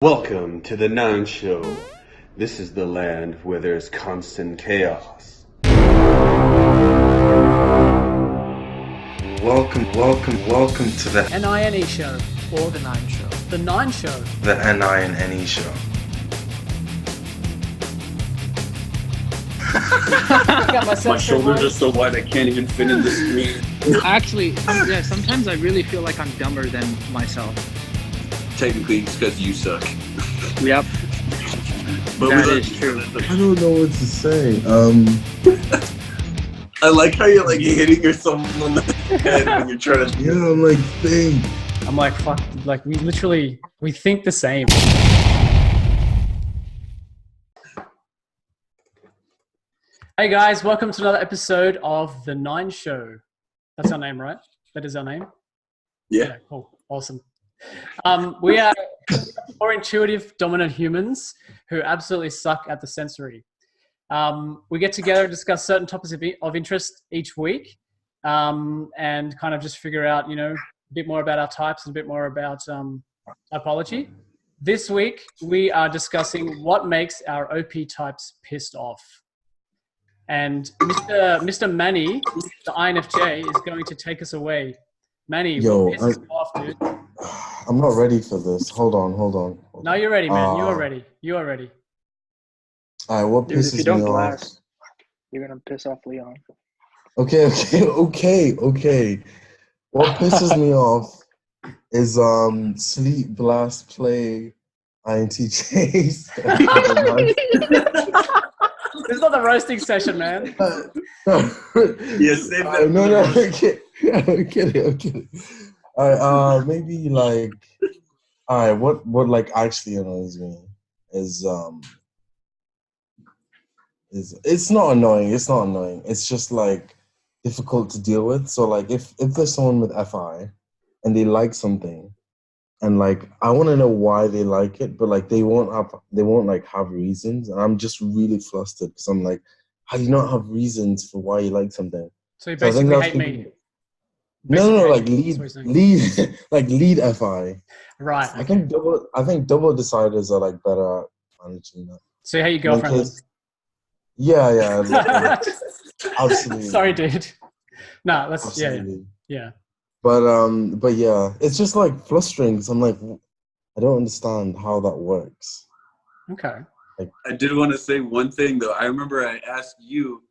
Welcome to the NiNe Show. This is the land where there's constant chaos. Welcome to the NiNe Show. Or the NiNe Show. The NiNe Show. the NiNe Show. Got myself My shoulders are so wide I can't even fit in the screen. Actually, sometimes I really feel like I'm dumber than myself. Technically, it's because you suck. Yep. But That we is true. I don't know what to say. I like how you're like hitting yourself on the head when you're trying to. Yeah, I'm like, think. I'm like, fuck, like we think the same. Hey guys, welcome to another episode of the NiNe Show. That's our name, right? That is our name? Yeah. Cool. Awesome. We are four intuitive, dominant humans who absolutely suck at the sensory. We get together and discuss certain topics of interest each week, and kind of just figure out, a bit more about our types and a bit more about typology. This week, we are discussing what makes our OP types pissed off. And Mr. Manny, the INFJ, is going to take us away. Manny, what pisses you off, dude? I'm not ready for this. Hold on. No, you're ready, man. You are ready. Alright, what Dude, pisses if you don't me blast, off? you're gonna piss off Leon. Okay. What pisses me off is sleep, blast, play, INTJs. This is not the roasting session, man. Yeah, save that. No, I'm kidding. Alright, maybe like, alright, what like actually annoys me is it's not annoying. It's just like difficult to deal with. So like if there's someone with FI and they like something, and like I want to know why they like it, but like they won't like have reasons, and I'm just really flustered because I'm like, how do you not have reasons for why you like something? So you So I think basically that's hate me. No, like Basically, that's what you're saying. lead FI. Right. I think double deciders are like better at managing that. So you hate your girlfriend. Like, yeah, like, absolutely. Sorry, dude. No, let's Absolutely. yeah. But yeah, it's just like frustrating because I'm like, I don't understand how that works. Okay. I did want to say one thing though. I remember I asked you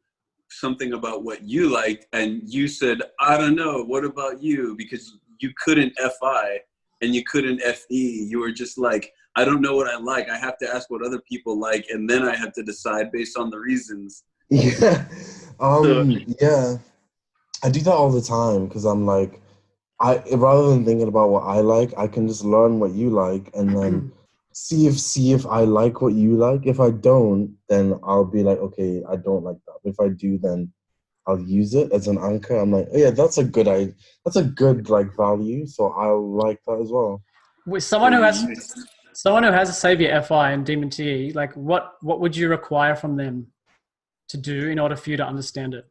something about what you liked, and you said, I don't know, what about you? Because you couldn't FI and you couldn't FE. You were just like, I don't know what I like. I have to ask what other people like, and then I have to decide based on the reasons. Yeah. Yeah. I do that all the time because I'm like, rather than thinking about what I like, I can just learn what you like and then see if I like what you like. If I don't, then I'll be like, okay, I don't like that. If I do, then I'll use it as an anchor. I'm like, oh yeah, that's a good like value, so I'll like that as well. With someone who has a savior FI and demon TE, like what would you require from them to do in order for you to understand it?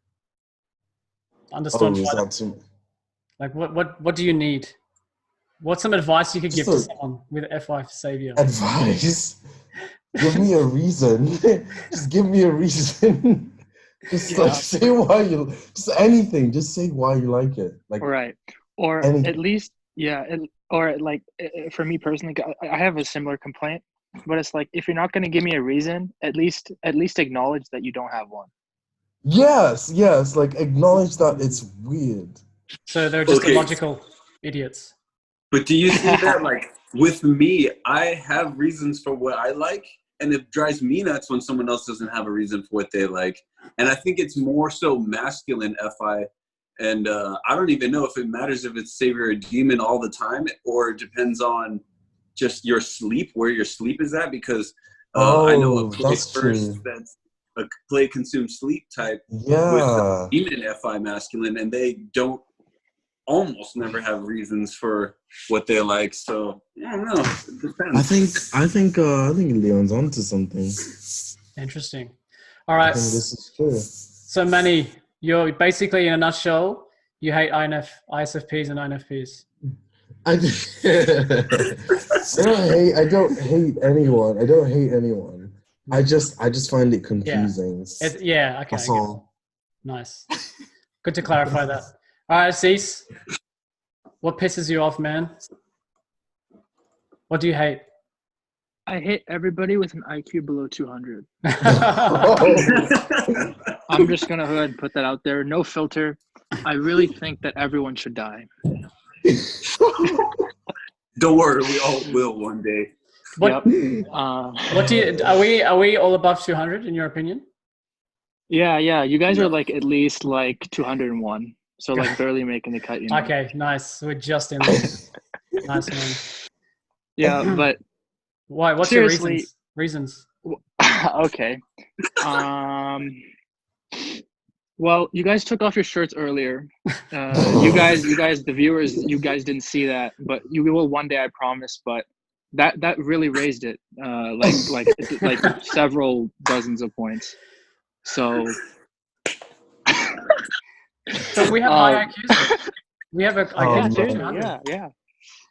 Like what do you need? What's some advice you could give to someone with FI savior? Advice? Give me a reason. Just give me a reason. Just like say why you. Just anything. Just say why you like it. Like Right. Or anything. at least, or like for me personally, I have a similar complaint, but it's like if you're not gonna give me a reason, at least acknowledge that you don't have one. Yes. Like acknowledge that it's weird. So they're just illogical idiots. But do you see that, like, with me, I have reasons for what I like, and it drives me nuts when someone else doesn't have a reason for what they like. And I think it's more so masculine FI, and I don't even know if it matters if it's savior or demon all the time, or it depends on just your sleep, where your sleep is at, because I know a play that's a play consume sleep type with demon FI masculine, and they don't almost never have reasons for what they like. So I don't know. It depends. I think Leon's onto something. Interesting. All right. I think this is true. So Manny, you're basically in a nutshell, you hate ISFPs and INFPs. I don't hate anyone. I don't hate anyone. I just find it confusing. Okay. That's all. Nice. Good to clarify that. All right, Asees, what pisses you off, man? What do you hate? I hate everybody with an IQ below 200. I'm just gonna go ahead and put that out there. No filter. I really think that everyone should die. Don't worry, we all will one day. What? Yep. What do you? Are we all above 200 in your opinion? Yeah. You guys are like at least like 201. So like barely making the cut. You know? Okay, nice. We're just in there. Nice, man. Yeah, but why? What's seriously, your reasons? Okay. Well, you guys took off your shirts earlier. You guys, the viewers, you guys didn't see that, but you will one day, I promise. But that really raised it, like several dozens of points. So we have high IQs. We have a IQ of 200.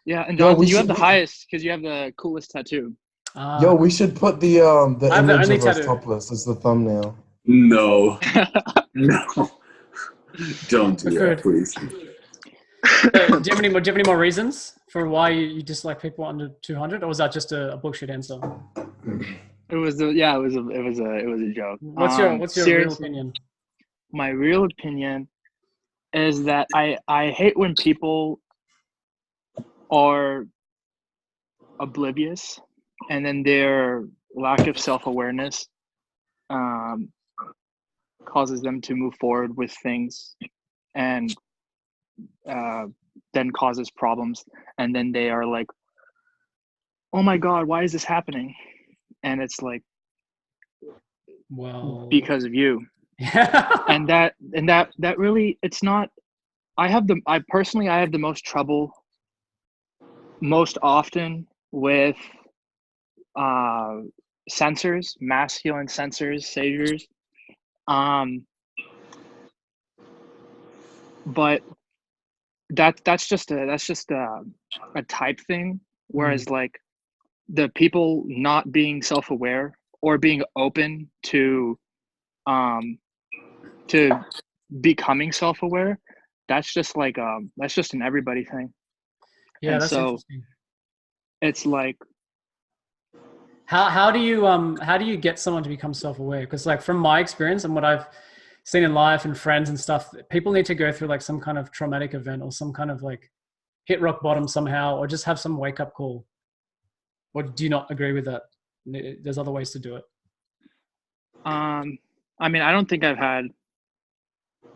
Yeah. And Jonathan, you have the highest because you have the coolest tattoo. Yo, we should put the image of us topless as the thumbnail. No. No. Don't do that, please. Do you have any more reasons for why you dislike people under 200, or was that just a bullshit answer? It was a joke. What's your real opinion? My real opinion is that I hate when people are oblivious, and then their lack of self-awareness causes them to move forward with things, and then causes problems, and then they are like, oh my god, why is this happening? And it's like, well, because of you. and that really, it's not. I personally have the most trouble most often with sensors, masculine sensors, saviors. But that's just a type thing. Whereas like the people not being self-aware or being open to becoming self-aware, that's just like that's just an everybody thing. Yeah, and that's so interesting. It's like, how do you get someone to become self-aware? Because like from my experience and what I've seen in life and friends and stuff, people need to go through like some kind of traumatic event or some kind of like hit rock bottom somehow, or just have some wake up call. Or do you not agree with that? There's other ways to do it. I mean, I don't think I've had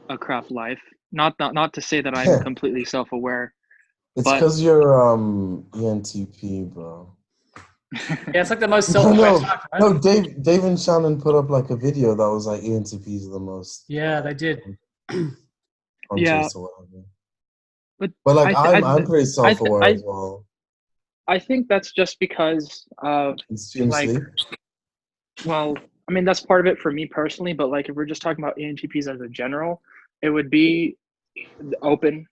a crap life. Not to say that I'm completely self-aware. It's because you're ENTP, bro. Yeah, it's like the most self-aware type, right? No, Dave and Shannon put up like a video that was like ENTPs are the most. Yeah, they did. Yeah. Or whatever. But like I'm pretty self-aware as well. I think that's just because of like, well, I mean, that's part of it for me personally, but like if we're just talking about ENTPs as a general, it would be open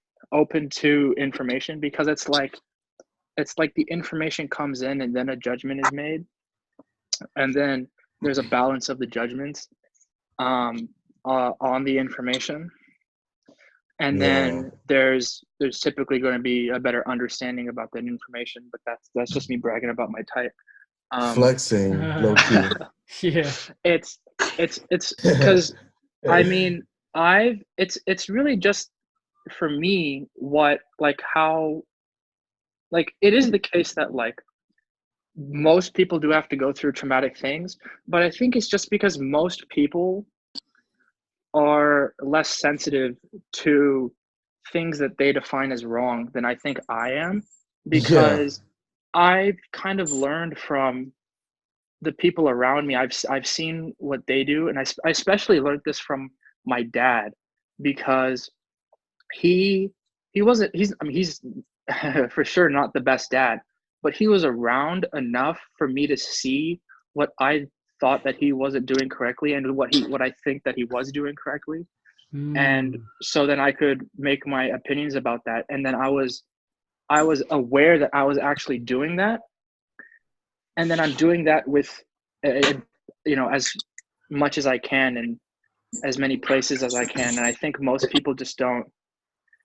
to information, because it's like the information comes in and then a judgment is made, and then there's a balance of the judgments on the information, and then there's typically going to be a better understanding about that information. But that's just me bragging about my type. Flexing, low key. Yeah, it's because I mean, it's really just for me what, like, how, like, it is the case that like most people do have to go through traumatic things, but I think it's just because most people are less sensitive to things that they define as wrong than I think I am, because I've kind of learned from the people around me. I've seen what they do, and I especially learned this from my dad, because he's for sure not the best dad, but he was around enough for me to see what I thought that he wasn't doing correctly, and what I think that he was doing correctly. And so then I could make my opinions about that. And then I was I was aware that I was actually doing that, and then I'm doing that with, as much as I can and as many places as I can. And I think most people just don't.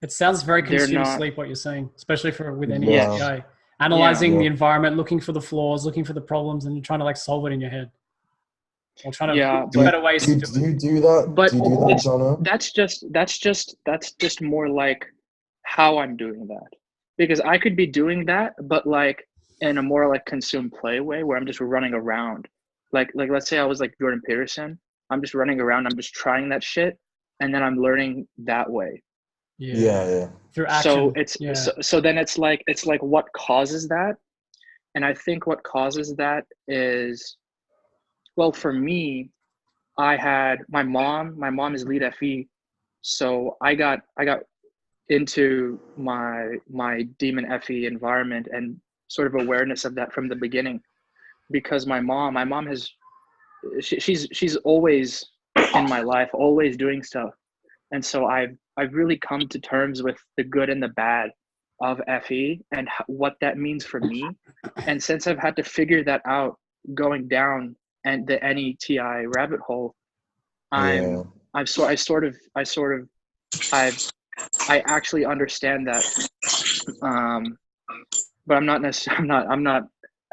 It sounds very They're consumer not- sleep, what you're saying, especially with any Yeah. MBTI. Analyzing Yeah. the environment, looking for the flaws, looking for the problems, and trying to like solve it in your head. Or trying to but better ways to do Do it. you do that? But do you do that, Jono? that's just more like how I'm doing that, because I could be doing that, but like in a more like consume play way where I'm just running around. Like let's say I was like Jordan Peterson. I'm just running around. I'm just trying that shit, and then I'm learning that way. Yeah. Through action. So it's so then it's like what causes that, and I think what causes that is, well, for me, I had my mom is lead FE, so I got into my demon FE environment and sort of awareness of that from the beginning, because my mom has she's always in my life, always doing stuff, and so I've really come to terms with the good and the bad of FE and what that means for me. And since I've had to figure that out going down and the NETI rabbit hole, I actually understand that, but I'm not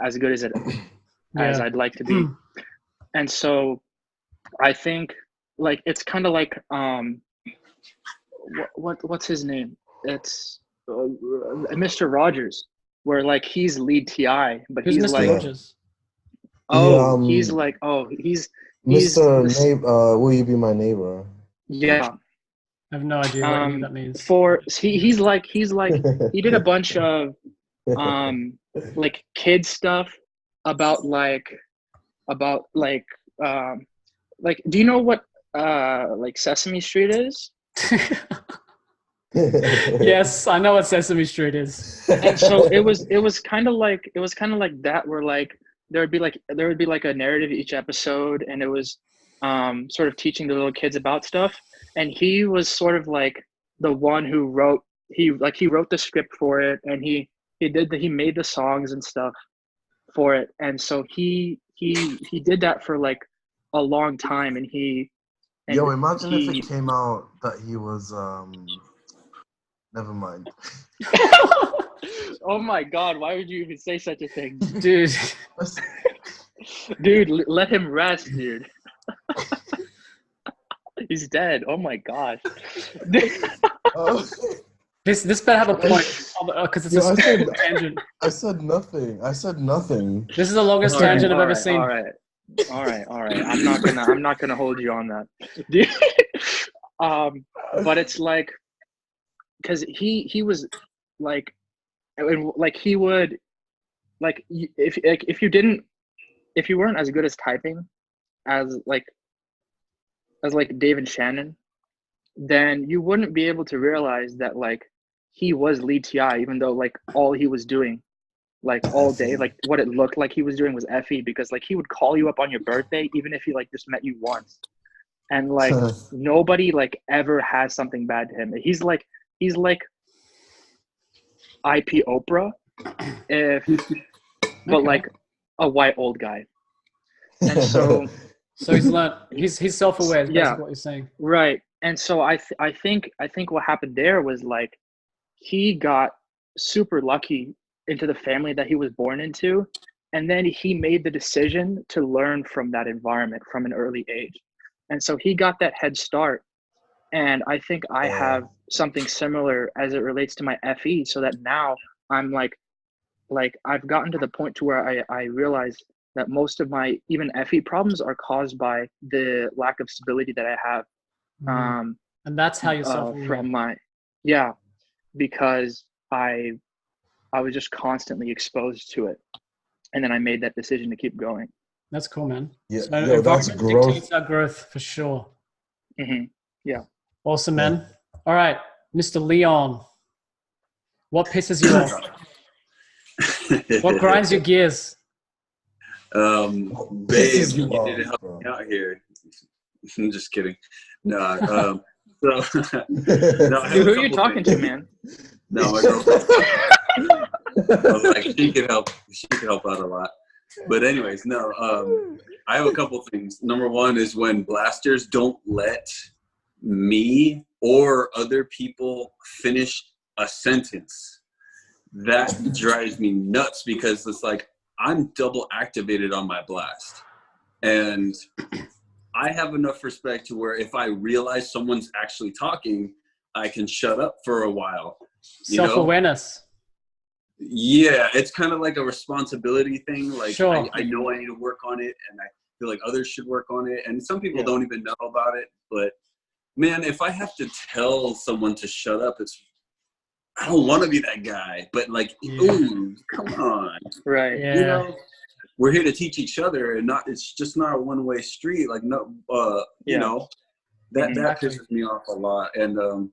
as good as as I'd like to be. And so I think like it's kind of like what's his name? It's Mr. Rogers, where like he's lead TI, but Who's he's Mr. like Rogers? he's Mr. Neighbor, will you be my neighbor? Yeah. I have no idea what any of that means. He's like he did a bunch of like kid stuff about do you know what like Sesame Street is? Yes, I know what Sesame Street is. And so it was kind of like that, where like there would be like a narrative each episode, and it was sort of teaching the little kids about stuff. And he was sort of like the one who wrote the script for it, and he made the songs and stuff for it. And so he did that for like a long time, and imagine if it came out that he was never mind. Oh my God, why would you even say such a thing? Dude. Dude, let him rest, dude. He's dead. Oh my gosh. This better have a point, because it's a tangent. I said nothing. This is the longest tangent I've ever seen. All right. I'm not gonna hold you on that. But it's like, because he was like he would like, if you weren't as good as typing as Dave and Shannon, then you wouldn't be able to realize that like he was lead TI, even though like all he was doing like all day, like what it looked like he was doing was FE, because like he would call you up on your birthday even if he like just met you once, and like nobody like ever has something bad to him. He's like IP Oprah, but like a white old guy. And so he's learned, he's self-aware, is basically what you're saying. Right. And so I think what happened there was like he got super lucky into the family that he was born into, and then he made the decision to learn from that environment from an early age. And so he got that head start. And I think I have something similar as it relates to my FE, so that now I'm like I've gotten to the point to where I realize that most of my even FE problems are caused by the lack of stability that I have. And that's how you're suffering from because I was just constantly exposed to it, and then I made that decision to keep going. That's cool, man. Yeah, So that's growth. Dictates our growth for sure. Mm-hmm. Yeah. Awesome, man. All right, Mr. Leon, what pisses you off? What grinds your gears? Babe, you need to help me out here. I'm just kidding. No, Dude, who are you talking to, man? No, my girlfriend. I was like, she could help out a lot. But anyways, no, I have a couple things. Number one is when blasters don't let me or other people finish a sentence. That drives me nuts because it's like I'm double activated on my blast. And I have enough respect to where if I realize someone's actually talking, I can shut up for a while. Self-awareness. Yeah, it's kind of like a responsibility thing. Like, sure. I know I need to work on it, and I feel like others should work on it. And some people don't even know about it. But, man, if I have to tell someone to shut up, I don't want to be that guy. But, like, ooh, come on. Right. Yeah. You know, we're here to teach each other, and it's just not a one-way street. Like, no, you know, that pisses me off a lot. And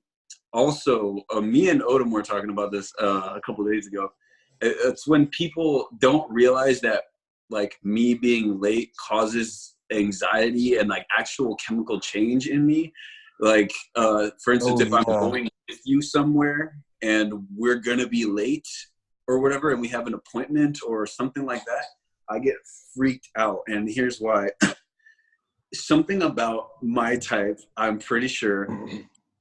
also, me and Odom were talking about this a couple of days ago. It's when people don't realize that, like, me being late causes anxiety and, like, actual chemical change in me. Like, for instance, if I'm going with you somewhere and we're going to be late or whatever, and we have an appointment or something like that, I get freaked out. And here's why. Something about my type, I'm pretty sure,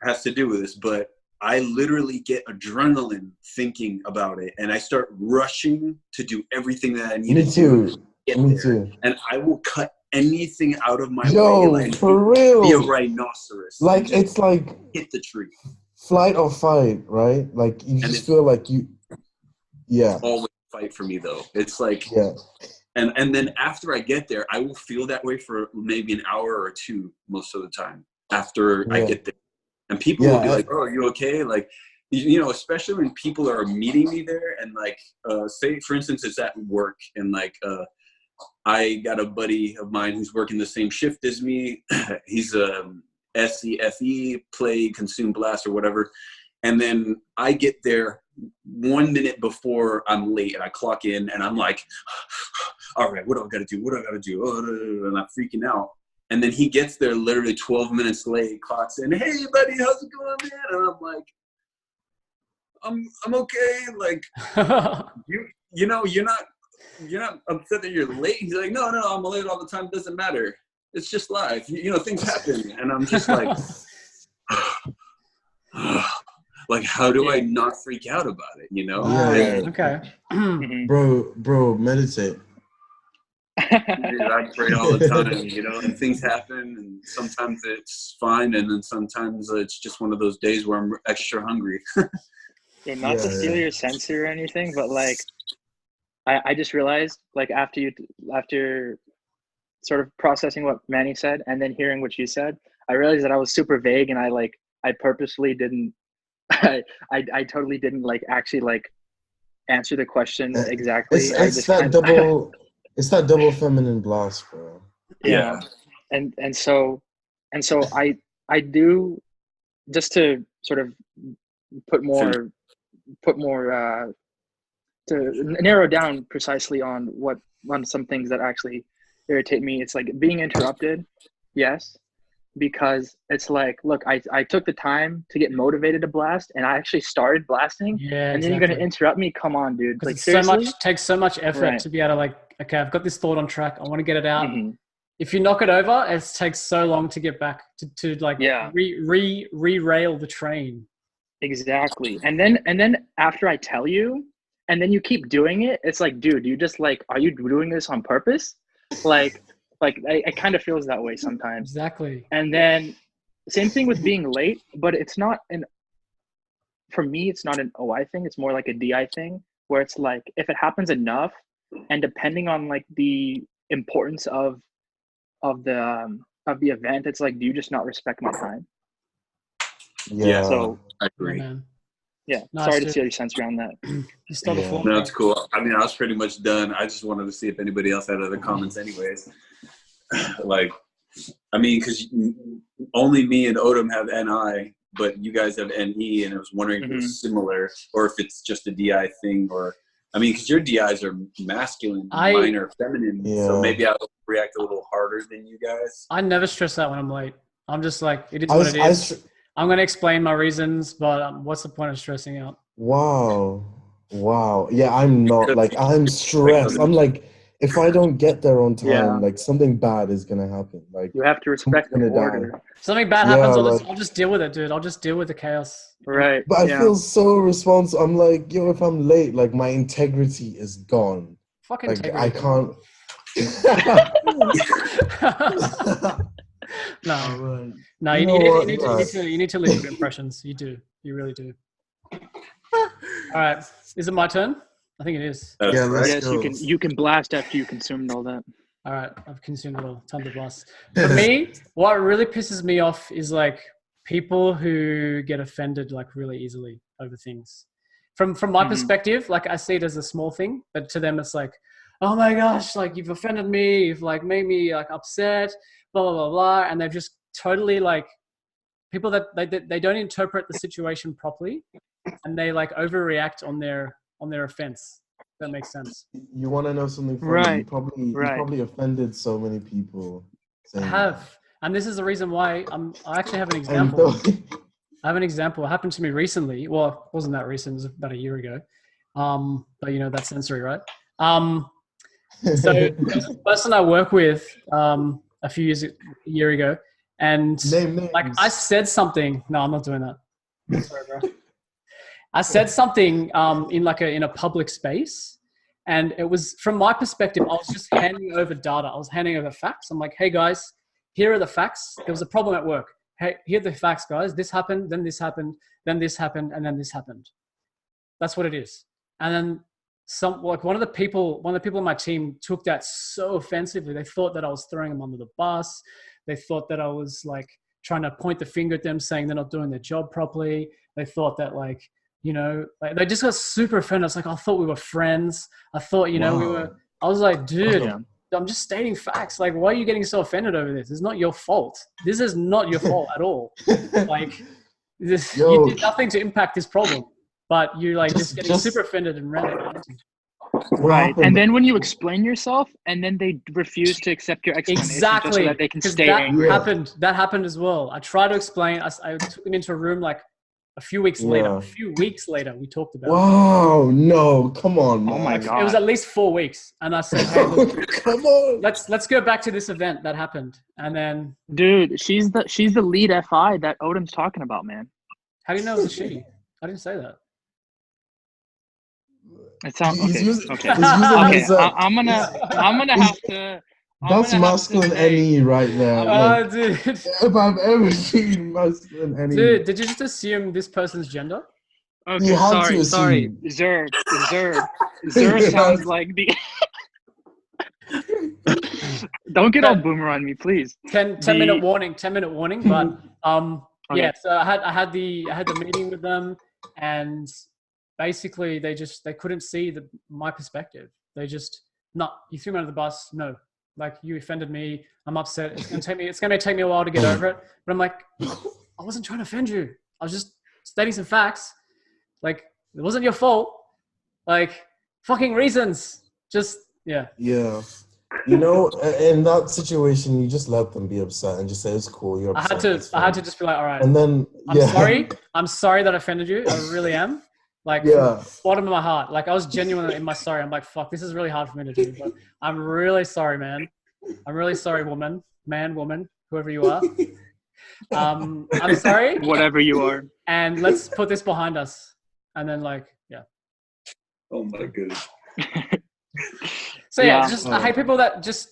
has to do with this, but I literally get adrenaline thinking about it, and I start rushing to do everything that I need to do. Me too. And I will cut anything out of my way. Like, for real. Be a rhinoceros. Like, it's like hit the tree. Flight or fight, right? Like, you just feel like you. Yeah. Always fight for me, though. It's like. Yeah. And then after I get there, I will feel that way for maybe an hour or two most of the time after I get there. And people will be like, "Oh, are you okay?" Like, you know, especially when people are meeting me there, and like, say for instance, it's at work, and like, I got a buddy of mine who's working the same shift as me. He's a SEFE, play, consume, blast, or whatever. And then I get there 1 minute before I'm late, and I clock in, and I'm like, all right, what do I got to do? What do I got to do? Oh, and I'm freaking out. And then he gets there literally 12 minutes late, clocks in, hey, buddy, how's it going, man? And I'm like, I'm okay. Like, you know, you're not upset that you're late. He's like, no, I'm late all the time. It doesn't matter. It's just life. You know, things happen. And I'm just like, like, how do I not freak out about it? You know? Yeah. Okay. Bro, meditate. Dude, I pray all the time, you know, and things happen, and sometimes it's fine, and then sometimes it's just one of those days where I'm extra hungry. Yeah, not to steal your sensor or anything, but like, I just realized, like, after sort of processing what Manny said and then hearing what you said, I realized that I was super vague, and I purposely didn't, I totally didn't like actually like answer the question exactly. It's that double feminine blast, bro. Yeah. And so I do, just to sort of put more to narrow down precisely on some things that actually irritate me. It's like being interrupted. Yes. Because it's like, look, I took the time to get motivated to blast, and I actually started blasting. Yeah, and then you're gonna interrupt me? Come on, dude. Like, seriously? Takes so much effort to be able to, like, okay, I've got this thought on track. I want to get it out. Mm-hmm. If you knock it over, it takes so long to get back to like re-rail the train. Exactly. And then after I tell you, and then you keep doing it, it's like, dude, you just like, are you doing this on purpose? Like it kind of feels that way sometimes. Exactly. And then same thing with being late, but it's not for me, it's not an OI thing. It's more like a DI thing, where it's like, if it happens enough, and depending on like the importance of the event, it's like, do you just not respect my time? Yeah. So I agree. Yeah. Sorry to steal your sense around that. No, it's cool. I mean, I was pretty much done. I just wanted to see if anybody else had other comments anyways. Like, I mean, because only me and Odom have NI, but you guys have NE, and I was wondering if it's similar, or if it's just a DI thing, or, I mean, because your DIs are masculine, mine are feminine, so maybe I'll react a little harder than you guys. I never stress out when I'm late. I'm just like, it is what it is. I'm going to explain my reasons, but what's the point of stressing out? Wow. Wow. Yeah, I'm not like I'm stressed. I'm like, if I don't get there on time, Yeah. like something bad is gonna happen. Like You have to respect the someone's gonna order. die. Something bad Yeah, happens, like, I'll just deal with it, dude. I'll just deal with the chaos. Right. but I Yeah. feel so responsible. I'm like, yo, if I'm late, like my integrity is gone. Fucking Like integrity. I can't. No, Alright. no. You You know need, what? you need, to, you need to, you need to leave good impressions. You do. You really do. All right. Is it my turn? I think it is. That's Yeah, right. let's Yes, go. you can blast after you consumed all that. All right. I've consumed a little. Time to blast. For me, what really pisses me off is like people who get offended like really easily over things. From my perspective, like I see it as a small thing, but to them it's like, oh my gosh, like you've offended me, you've like made me like upset, blah blah blah blah, and they've just totally like people that they don't interpret the situation properly, and they like overreact on their offense. If that makes sense. You want to know something funny? Right, You probably right. you probably offended so many people. I saying have, and this is the reason why I actually have an that. And example. I have an example. It happened to me recently. Well, it wasn't that recent. It was about a year ago. But you know, that's sensory, right? So there's a person I work with a year ago, and Name like names. I said something. No, I'm not doing that. Sorry, bro. I said something in a public space, and it was from my perspective. I was just handing over data. I was handing over facts. I'm like, hey guys, here are the facts. There was a problem at work. Hey, here are the facts, guys. This happened, then this happened, then this happened, and then this happened. That's what it is. And then one of the people on my team took that so offensively. They thought that I was throwing them under the bus. They thought that I was like trying to point the finger at them, saying they're not doing their job properly. They thought that like, you know, like they just got super offended. It's like, I thought we were friends. I thought, you know, we were. I was like, dude. Yeah. I'm just stating facts. Like, why are you getting so offended over this? It's not your fault. This is not your fault at all. Like, you did nothing to impact this problem, but you're like just getting super offended and ranting. Right. And then when you explain yourself, and then they refuse to accept your explanation Exactly. just so that they can stay angry. That happened as well. I tried to explain. I took them into a room like a few weeks later. A few weeks later, we talked about it. Wow, no, come on, man. Oh my God. It was at least 4 weeks. And I said, hey, look, come on. let's go back to this event that happened. And then dude, she's the lead FI that Odin's talking about, man. How do you know it was a she? I didn't say that. It sounds okay. I'm gonna have to. That's masculine NE right there. Like, dude. If I've ever seen masculine NE. Dude, did you just assume this person's gender? Okay, You had to sorry. assume. Zer sounds like the. Don't get all boomer on me, please. 10-minute warning. 10-minute warning. But okay. Yeah. So I had the meeting with them, and basically they couldn't see my perspective. They just you threw me under the bus. No, like you offended me. I'm upset. It's gonna take me a while to get over it. But I'm like, I wasn't trying to offend you. I was just stating some facts. Like, it wasn't your fault. Like, fucking reasons. Just yeah. Yeah. You know, in that situation, you just let them be upset and just say it's cool. You're upset. I had to just be like, all right. And then I'm sorry that I offended you. I really am. Like, bottom of my heart. Like, I was genuinely in my sorry. I'm like, fuck, this is really hard for me to do. But I'm really sorry, man. I'm really sorry, woman, whoever you are. I'm sorry. Whatever you are. And let's put this behind us. And then, like, yeah. Oh my goodness. So yeah, I hate people that just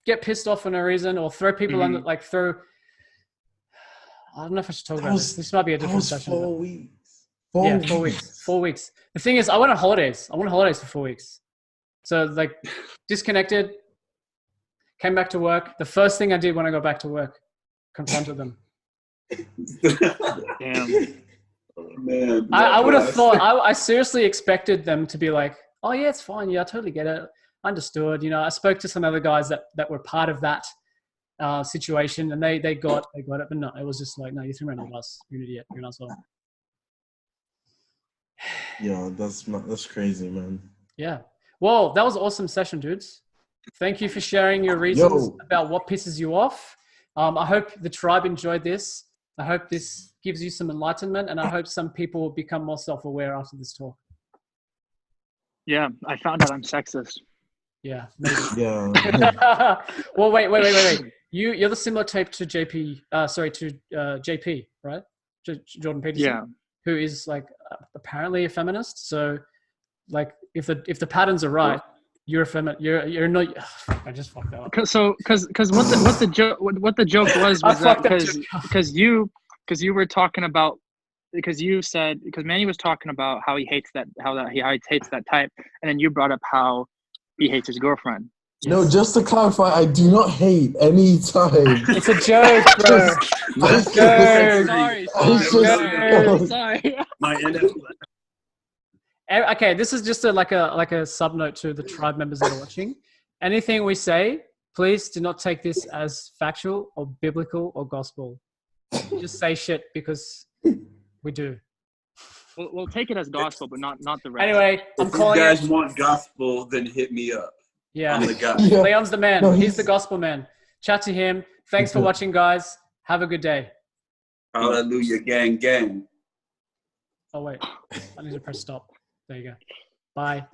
get pissed off for no reason or throw people under, like throw. I don't know if I should talk about this. This might be a different session. 4 weeks. 4 weeks. 4 weeks. The thing is, I went on holidays. I went on holidays for 4 weeks. So like, disconnected. Came back to work. The first thing I did when I got back to work, confronted them. Damn. Oh, man, I would have thought. I seriously expected them to be like, "Oh yeah, it's fine. Yeah, I totally get it. Understood." You know, I spoke to some other guys that were part of that situation, and they got it, but no, it was just like, no, you threw me under the bus. You're an idiot. You're an asshole. Yeah, that's crazy, man. Yeah. Well, that was an awesome session, dudes. Thank you for sharing your reasons about what pisses you off. I hope the tribe enjoyed this. I hope this gives you some enlightenment, and I hope some people will become more self-aware after this talk. Yeah, I found out I'm sexist. Yeah, maybe. Yeah. Well, wait. You're the similar type to JP. JP, right? Jordan Peterson. Yeah. Who is like apparently a feminist. So, like, if the patterns are right, you're a feminist. You're not. I just fucked that up. Because what the joke was that because you were talking about because Manny was talking about how he hates that type, and then you brought up how he hates his girlfriend. No, just to clarify, I do not hate any type. It's a joke, bro. Sorry. My NF. Okay, this is just like a sub note to the tribe members that are watching. Anything we say, please do not take this as factual or biblical or gospel. Just say shit because we do. We'll take it as gospel, but not the rest. Anyway, I'm If you calling guys it. want gospel, then hit me up. Yeah, I'm the guy. Yeah. Leon's the man. No, he's the gospel man. Chat to him. Thanks for watching, guys. Have a good day. Hallelujah, gang, gang. Oh wait, I need to press stop. There you go. Bye.